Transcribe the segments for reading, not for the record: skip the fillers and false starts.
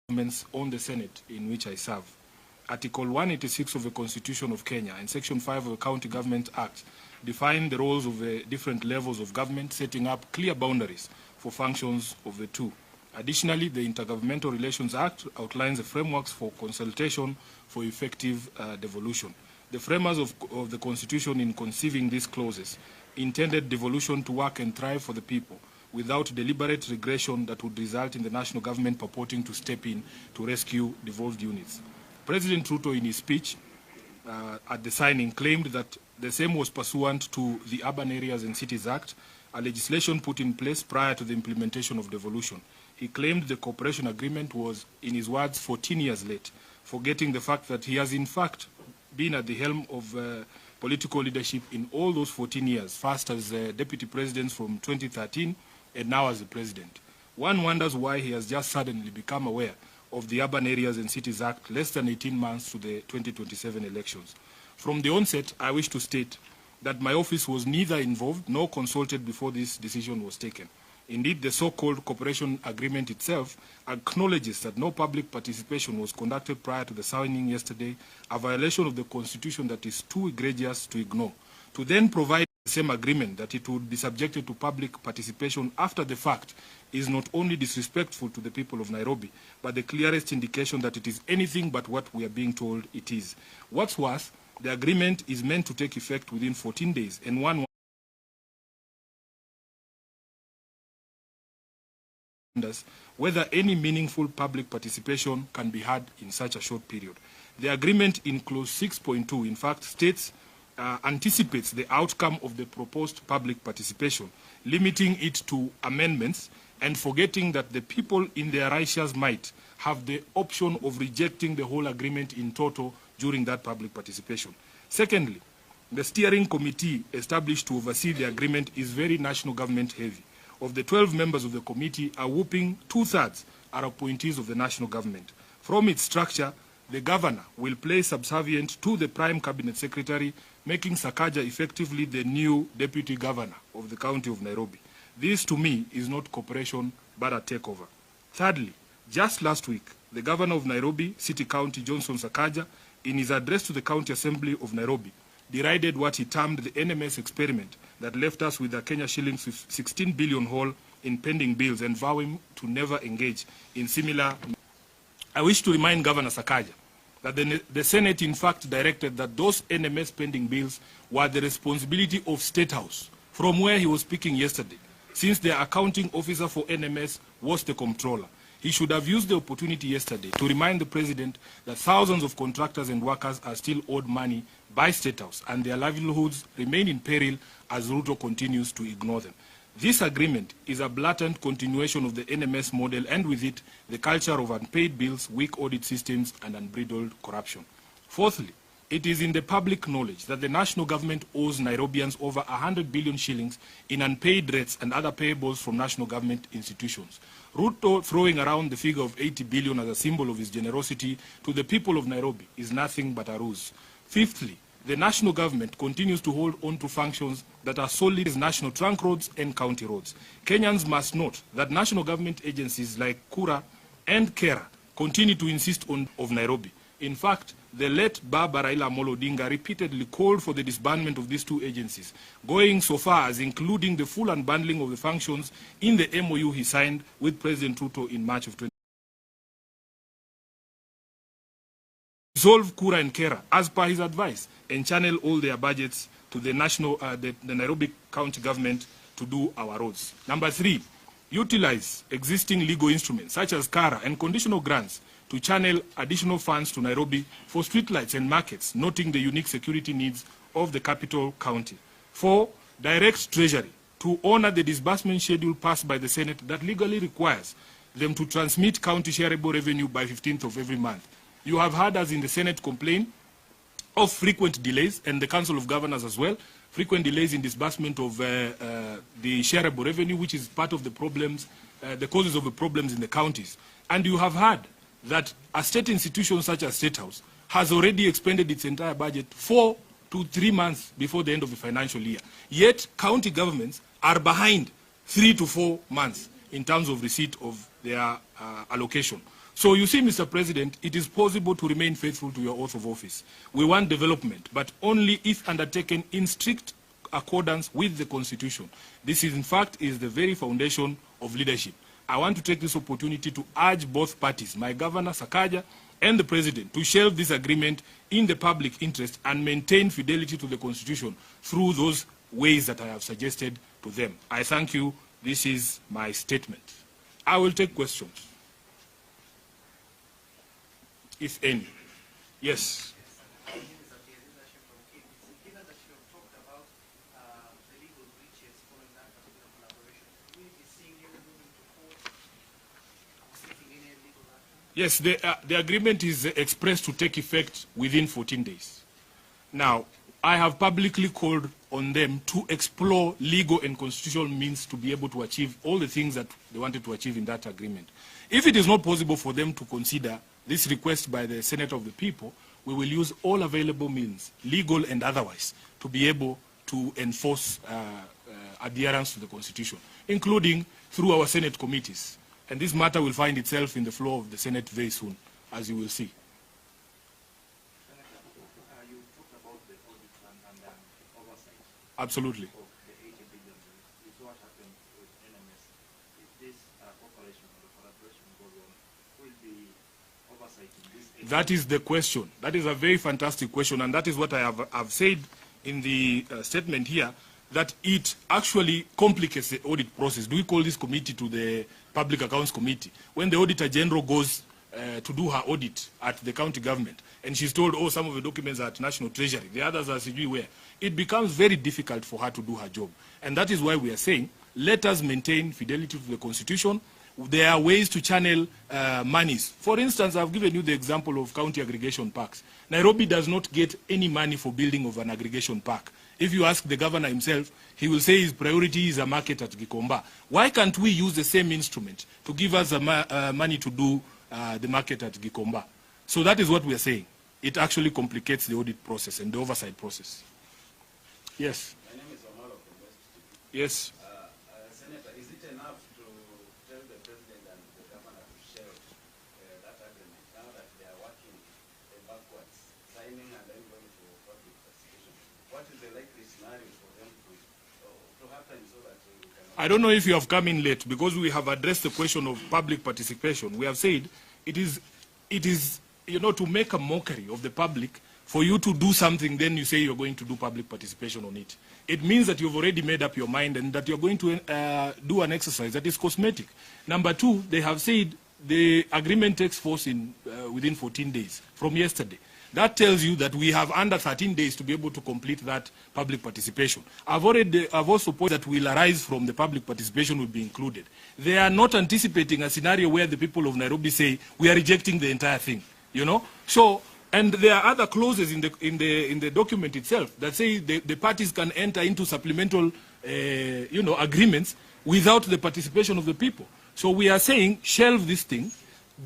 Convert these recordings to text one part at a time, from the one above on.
governments on the Senate in which I serve. Article 186 of the Constitution of Kenya and Section 5 of the County Government Act define the roles of the different levels of government, setting up clear boundaries for functions of the two. Additionally, the Intergovernmental Relations Act outlines the frameworks for consultation for effective devolution. The framers of the Constitution, in conceiving these clauses, intended devolution to work and thrive for the people, without deliberate regression that would result in the national government purporting to step in to rescue devolved units. President Ruto, in his speech at the signing, claimed that the same was pursuant to the Urban Areas and Cities Act, a legislation put in place prior to the implementation of devolution. He claimed the cooperation agreement was, in his words, 14 years late, forgetting the fact that he has in fact been at the helm of political leadership in all those 14 years, first as deputy president from 2013 and now as the president. One wonders why he has just suddenly become aware of the Urban Areas and Cities Act less than 18 months to the 2027 elections. From the onset, I wish to state that my office was neither involved nor consulted before this decision was taken. Indeed, the so-called cooperation agreement itself acknowledges that no public participation was conducted prior to the signing yesterday, a violation of the Constitution that is too egregious to ignore. To then provide the same agreement that it would be subjected to public participation after the fact is not only disrespectful to the people of Nairobi, but the clearest indication that it is anything but what we are being told it is. What's worse, the agreement is meant to take effect within 14 days, and one wonders whether any meaningful public participation can be had in such a short period. The agreement in clause 6.2, in fact, states anticipates the outcome of the proposed public participation, limiting it to amendments and forgetting that the people in their righteous might have the option of rejecting the whole agreement in toto during that public participation. Secondly, the steering committee established to oversee the agreement is very national government heavy. Of the 12 members of the committee, a whopping 2/3 are appointees of the national government. From its structure, the governor will play subservient to the prime cabinet secretary, making Sakaja effectively the new deputy governor of the county of Nairobi. This, to me, is not cooperation, but a takeover. Thirdly, just last week, the governor of Nairobi City County, Johnson Sakaja, in his address to the County Assembly of Nairobi, derided what he termed the NMS experiment that left us with a Kenya shillings 16 billion hole in pending bills and vowing to never engage in similar. I wish to remind Governor Sakaja that the Senate in fact directed that those NMS pending bills were the responsibility of State House, from where he was speaking yesterday, since the accounting officer for NMS was the comptroller. He should have used the opportunity yesterday to remind the President that thousands of contractors and workers are still owed money by State House and their livelihoods remain in peril as Ruto continues to ignore them. This agreement is a blatant continuation of the NMS model and with it, the culture of unpaid bills, weak audit systems and unbridled corruption. Fourthly, it is in the public knowledge that the national government owes Nairobians over 100 billion shillings in unpaid rates and other payables from national government institutions. Ruto throwing around the figure of 80 billion as a symbol of his generosity to the people of Nairobi is nothing but a ruse. Fifthly, the national government continues to hold on to functions that are solely as national trunk roads and county roads. Kenyans must note that national government agencies like Kura and Kera continue to insist on of Nairobi. In fact, the late Baba Raila Amolo Odinga repeatedly called for the disbandment of these two agencies, going so far as including the full unbundling of the functions in the MOU he signed with President Ruto in March of 2020. Dissolve Kura and Kera as per his advice and channel all their budgets to the Nairobi County government to do our roads. Number 3, utilize existing legal instruments such as KARA and conditional grants to channel additional funds to Nairobi for streetlights and markets, noting the unique security needs of the capital county. 4, direct Treasury to honor the disbursement schedule passed by the Senate that legally requires them to transmit county shareable revenue by 15th of every month. You have heard us in the Senate complain of frequent delays, and the Council of Governors as well, frequent delays in disbursement of the shareable revenue, which is part of the problems, the causes of the problems in the counties. And you have heard that a state institution such as State House has already expended its entire budget 4 to 3 months before the end of the financial year. Yet county governments are behind 3 to 4 months in terms of receipt of their allocation. So you see, Mr. President, it is possible to remain faithful to your oath of office. We want development, but only if undertaken in strict accordance with the Constitution. This is, in fact, is the very foundation of leadership. I want to take this opportunity to urge both parties, my Governor Sakaja and the President, to shelve this agreement in the public interest and maintain fidelity to the Constitution through those ways that I have suggested to them. I thank you. This is my statement. I will take questions, if any. Yes. Yes, the agreement is expressed to take effect within 14 days. Now, I have publicly called on them to explore legal and constitutional means to be able to achieve all the things that they wanted to achieve in that agreement. If it is not possible for them to consider this request by the Senate of the People, we will use all available means, legal and otherwise, to be able to enforce adherence to the Constitution, including through our Senate committees. And this matter will find itself in the floor of the Senate very soon, as you will see. You talked about the audit and oversight. Absolutely. Of the 80 billion. It's what happened with NMS. If this cooperation or the collaboration goes on, will be oversight in this? That is the question. That is a very fantastic question, and that is what I have said in the statement here, that it actually complicates the audit process. Do we call this committee to the Public Accounts Committee? When the Auditor General goes to do her audit at the county government, and she's told, oh, some of the documents are at National Treasury, the others are where, it becomes very difficult for her to do her job. And that is why we are saying, let us maintain fidelity to the Constitution. There are ways to channel monies. For instance, I've given you the example of county aggregation parks. Nairobi does not get any money for building of an aggregation park. If you ask the governor himself, he will say his priority is a market at Gikomba. Why can't we use the same instrument to give us money to do the market at Gikomba? So that is what we are saying. It actually complicates the audit process and the oversight process. Yes. My name is Omar from West. Yes. Senator, is it enough to tell the President and the Governor to share that agreement now that they are working backwards, signing and then going to public participation? What is the likely scenario for them to happen so that we can... I don't know if you have come in late, because we have addressed the question of public participation. We have said it is, you know, to make a mockery of the public. For you to do something, then you say you're going to do public participation on it. It means that you've already made up your mind and that you're going to do an exercise that is cosmetic. Number two, they have said the agreement takes force within 14 days from yesterday. That tells you that we have under 13 days to be able to complete that public participation. I've also pointed that will arise from the public participation will be included. They are not anticipating a scenario where the people of Nairobi say we are rejecting the entire thing, you know. So, and there are other clauses in the document itself that say the parties can enter into supplemental, you know, agreements without the participation of the people. So we are saying shelve this thing.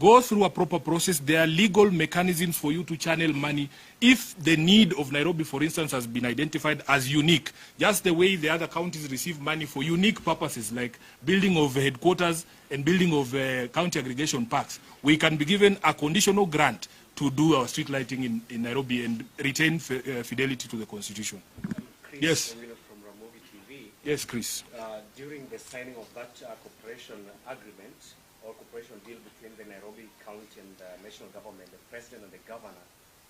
Go through a proper process. There are legal mechanisms for you to channel money if the need of Nairobi, for instance, has been identified as unique, just the way the other counties receive money for unique purposes like building of headquarters and building of county aggregation parks. We can be given a conditional grant to do our street lighting in Nairobi and retain fidelity to the Constitution. Chris, yes. From Ramogi TV. Yes, Chris. During the signing of that cooperation agreement, or cooperation deal between the Nairobi County and the national government, the president and the governor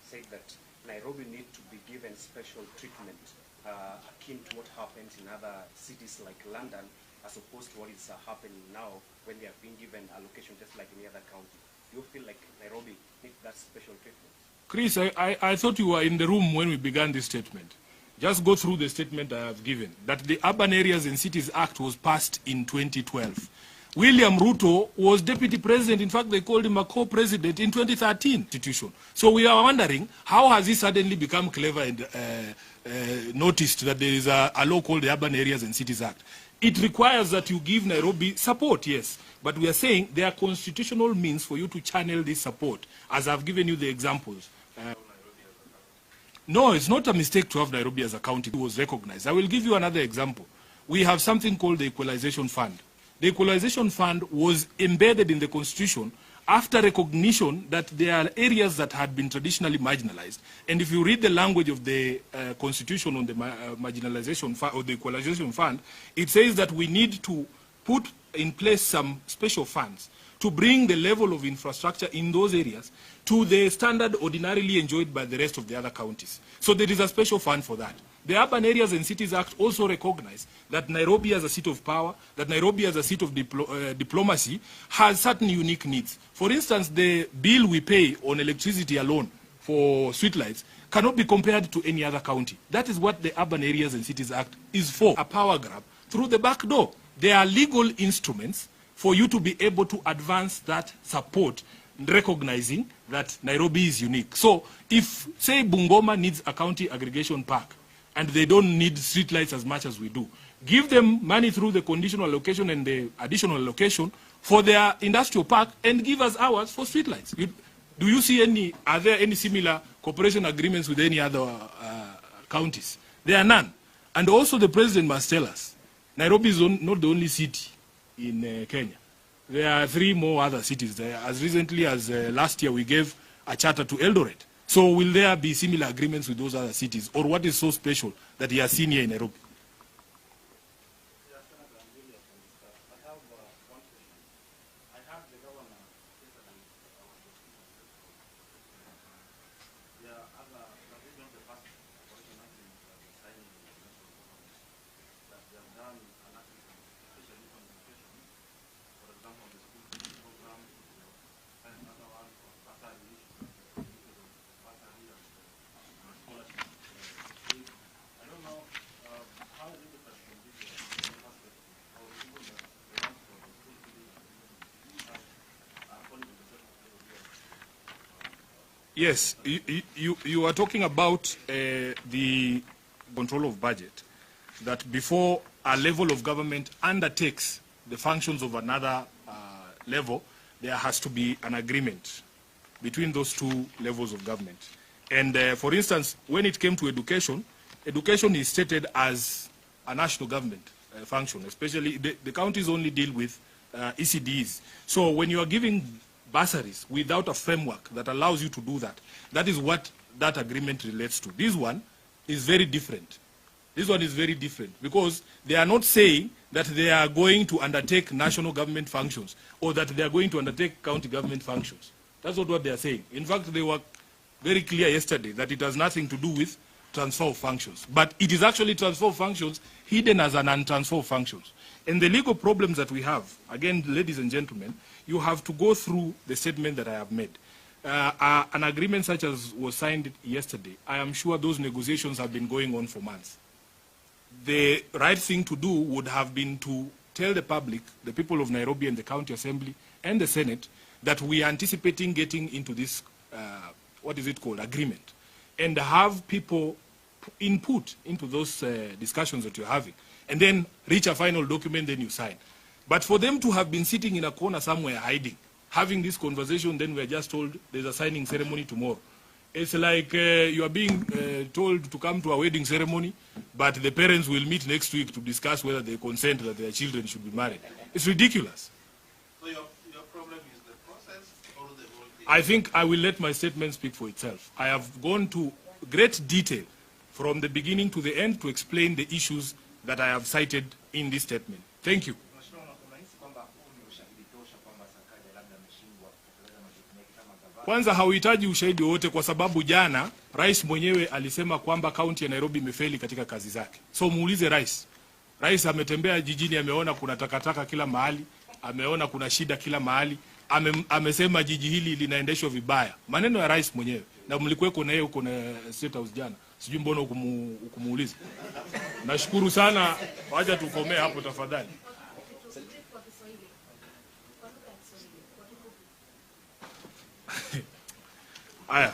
said that Nairobi need to be given special treatment akin to what happens in other cities like London, as opposed to what is happening now when they are being given allocation just like any other county. Do you feel like Nairobi needs that special treatment? Chris, I thought you were in the room when we began this statement. Just go through the statement I have given, that the Urban Areas and Cities Act was passed in 2012. William Ruto was deputy president. In fact, they called him a co-president in 2013 institution. So we are wondering, how has he suddenly become clever and noticed that there is a law called the Urban Areas and Cities Act? It requires that you give Nairobi support, yes. But we are saying there are constitutional means for you to channel this support, as I've given you the examples. No, it's not a mistake to have Nairobi as a county. It was recognized. I will give you another example. We have something called the Equalization Fund. The Equalization Fund was embedded in the Constitution after recognition that there are areas that had been traditionally marginalized. And if you read the language of the Constitution on the marginalization or the equalization fund, it says that we need to put in place some special funds to bring the level of infrastructure in those areas to the standard ordinarily enjoyed by the rest of the other counties. So there is a special fund for that. The Urban Areas and Cities Act also recognizes that Nairobi as a seat of power, that Nairobi as a seat of diplomacy has certain unique needs. For instance, the bill we pay on electricity alone for streetlights cannot be compared to any other county. That is what the Urban Areas and Cities Act is for, a power grab through the back door. There are legal instruments for you to be able to advance that support, recognizing that Nairobi is unique. So if, say, Bungoma needs a county aggregation park, and they don't need streetlights as much as we do, give them money through the conditional allocation and the additional allocation for their industrial park, and give us ours for streetlights. Do you see are there any similar cooperation agreements with any other counties? There are none. And also the president must tell us, Nairobi is not the only city in Kenya. There are 3 more other cities there. As recently as last year, we gave a charter to Eldoret. So will there be similar agreements with those other cities? Or what is so special that he has seen here in Nairobi? Yes, you are talking about the control of budget, that before a level of government undertakes the functions of another level, there has to be an agreement between those 2 levels of government. And for instance, when it came to education, education is stated as a national government function, especially the counties only deal with ECDs. So when you are giving bursaries without a framework that allows you to do that, that is what that agreement relates to. This one is very different. This one is very different because they are not saying that they are going to undertake national government functions or that they are going to undertake county government functions. That's not what they are saying. In fact, they were very clear yesterday that it has nothing to do with transfer of functions. But it is actually transfer of functions hidden as an untransfer of functions. And the legal problems that we have, again, ladies and gentlemen, you have to go through the statement that I have made. An agreement such as was signed yesterday, I am sure those negotiations have been going on for months. The right thing to do would have been to tell the public, the people of Nairobi and the County Assembly and the Senate, that we are anticipating getting into this, agreement, and have people input into those discussions that you're having, and then reach a final document, then you sign. But for them to have been sitting in a corner somewhere hiding, having this conversation, then we're just told there's a signing ceremony tomorrow. It's like you are being told to come to a wedding ceremony, but the parents will meet next week to discuss whether they consent that their children should be married. It's ridiculous. So your problem is the process or the whole thing? I think I will let my statement speak for itself. I have gone to great detail from the beginning to the end to explain the issues that I have cited in this statement. Thank you. Kwanza hauhitaji ushahidi wote kwa sababu jana rais mwenyewe alisema kwamba kaunti ya Nairobi imefeli katika kazi zake. So muulize rais. Rais ametembea jijini, ameona kuna takataka kila mahali, ameona kuna shida kila mahali, amesema jiji hili linaendeshwa vibaya. Maneno ya rais mwenyewe. Na mlikuweko na yeye huko na State House jana. Sijui mbona ukumuuliza. Nashukuru sana. Wacha tukomee hapo tafadhali. Aya.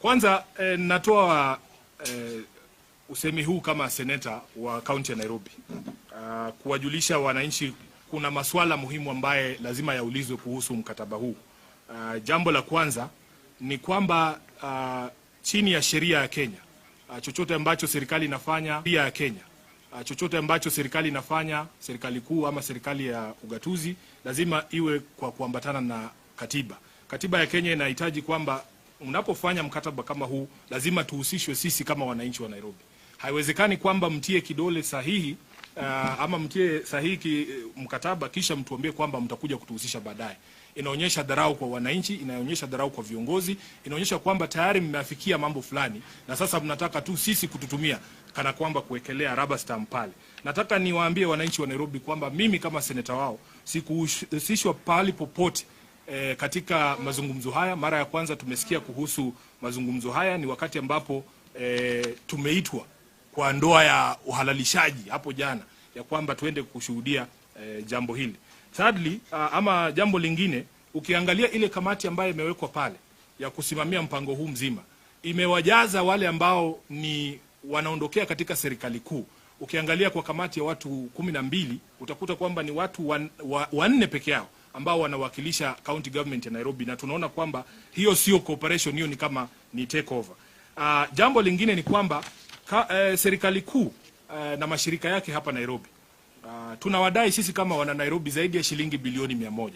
Kwanza natoa usemi huu kama seneta wa kaunti ya Nairobi. Kuwajulisha wananchi kuna masuala muhimu ambaye lazima yaulizwe kuhusu mkataba huu. Jambo la kwanza ni kwamba chini ya sheria ya Kenya, chochote ambacho serikali inafanya, sheria ya Kenya, chochote ambacho serikali inafanya, serikali kuu ama serikali ya ugatuzi, lazima iwe kwa kuambatana na katiba. Katiba ya Kenya inahitaji kwamba unapofanya mkataba kama huu lazima tuhusishwe sisi kama wananchi wa Nairobi. Haiwezekani kwamba mtie kidole sahihi ama mtie sahihi mkataba kisha mtuambie kwamba mtakuja kutuhusisha baadaye. Inaonyesha dharau kwa wananchi, inaonyesha dharau kwa viongozi, inaonyesha kwamba tayari mmeafikia mambo fulani na sasa mnataka tu sisi kututumia kana kwamba kuwekelea rubber stamp pale. Nataka niwaambie wananchi wa Nairobi kwamba mimi kama seneta wao sikuhusishwa pahali popote katika mazungumzo haya. Mara ya kwanza tumesikia kuhusu mazungumzo haya ni wakati ambapo tumeitwa kwa ndoa ya uhalalishaji hapo jana ya kwamba tuende kushuhudia jambo hili. Thirdly, ama jambo lingine, ukiangalia ile kamati ambayo imewekwa pale ya kusimamia mpango huu mzima, imewajaza wale ambao ni wanaondokea katika serikali kuu. Ukiangalia kwa kamati ya watu 12, utakuta kwamba ni watu wanne peke yao ambao wanawakilisha county government ya Nairobi, na tunaona kwamba hiyo sio cooperation, hiyo ni kama ni takeover. Jambo lingine ni kwamba serikali kuu na mashirika yake hapa Nairobi tunawadai sisi kama wana Nairobi zaidi ya shilingi bilioni 100.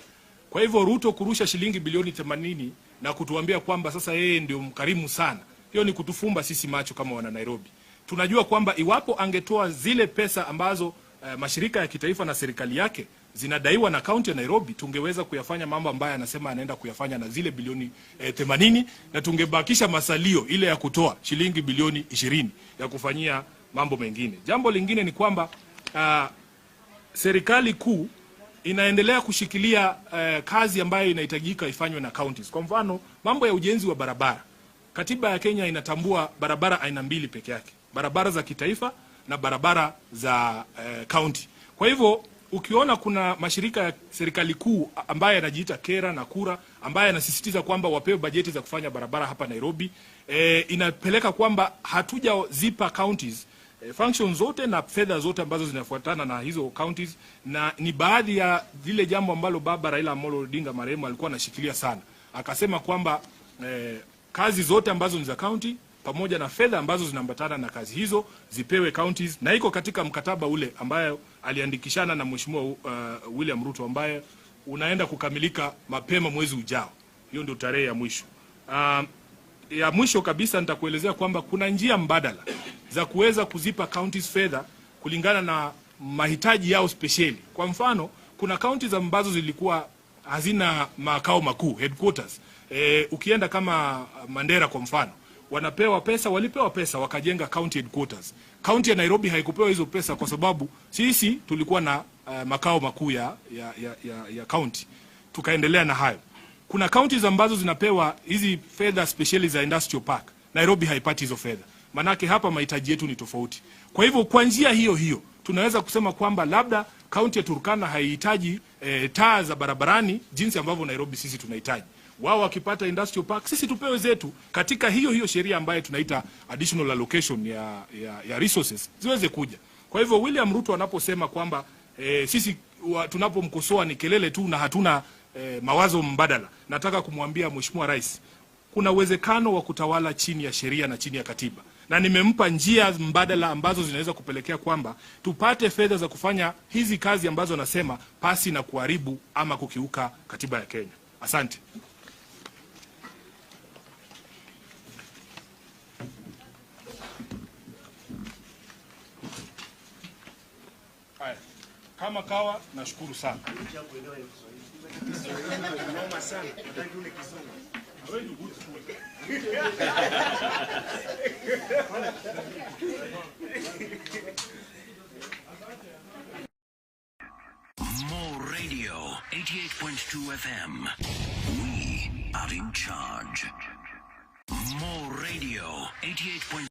Kwa hivyo Ruto kurusha shilingi bilioni 80 na kutuambia kwamba sasa yeye ndio mkarimu sana, hiyo ni kutufumba sisi macho kama wana Nairobi. Tunajua kwamba iwapo angetoa zile pesa ambazo mashirika ya kitaifa na serikali yake zinadaiwa na kaunti ya Nairobi, tungeweza kuyafanya mambo ambayo anasema anaenda kuyafanya na zile bilioni 80, na tungebakisha masalio ile ya kutoa shilingi bilioni 20 ya kufanyia mambo mengine. Jambo lingine ni kwamba serikali kuu inaendelea kushikilia kazi ambayo inahitajika ifanywe na counties. Kwa mfano, mambo ya ujenzi wa barabara. Katiba ya Kenya inatambua barabara aina mbili peke yake. Barabara za kitaifa na barabara za county. Kwa hivyo ukiona kuna mashirika ya serikali kuu ambaye yanajiita Kera na Kura ambaye yanasisitiza kwamba wapewe bajeti za kufanya barabara hapa Nairobi, inapeleka kwamba hatujazipa counties functions zote na fedha zote ambazo zinafuatana na hizo counties, na ni baadhi ya zile jambo ambalo baba Raila Amolo Odinga marehemu alikuwa anashikilia sana. Akasema kwamba kazi zote ambazo ni za county pamoja na fedha ambazo zinaambatana na kazi hizo zipewe counties, na iko katika mkataba ule ambayo aliandikishana na Mheshimiwa William Ruto ambaye unaenda kukamilika mapema mwezi ujao. Hiyo ndio tarehe ya mwisho. Ya mwisho kabisa nitakuelezea kwamba kuna njia mbadala za kuweza kuzipa counties fedha kulingana na mahitaji yao speciali. Kwa mfano, kuna counties ambazo zilikuwa hazina makao makuu, headquarters. Ukienda kama Mandera kwa mfano, walipewa pesa wakajenga county headquarters. County ya Nairobi haikupewa hizo pesa kwa sababu sisi tulikuwa na makao makuu ya county. Tukaendelea na hayo. Kuna counties ambazo zinapewa hizi fedha speciali za industrial park. Nairobi haipati hizo fedha. Manake hapa mahitaji yetu ni tofauti. Kwa hivyo kwa njia hiyo tunaweza kusema kwamba labda county ya Turkana haihitaji taa za barabarani jinsi ambavyo Nairobi sisi tunahitaji. Wao wakipata industrial park, sisi tupewe zetu katika hiyo sheria ambayo tunaita additional allocation ya resources ziweze kuja. Kwa hivyo William Ruto anaposema kwamba sisi tunapomkosoa ni kelele tu na hatuna mawazo mbadala, nataka kumwambia Mheshimiwa Rais, kuna uwezekano wa kutawala chini ya sheria na chini ya katiba. Na nimempa njia mbadala ambazo zinaweza kupelekea kwamba tupate fedha za kufanya hizi kazi ambazo nasema pasi na kuharibu ama kukiuka katiba ya Kenya. Asante. Kama kawa, nashukuru sana. More Radio, 88.2 FM. We are in charge. More Radio, 88.2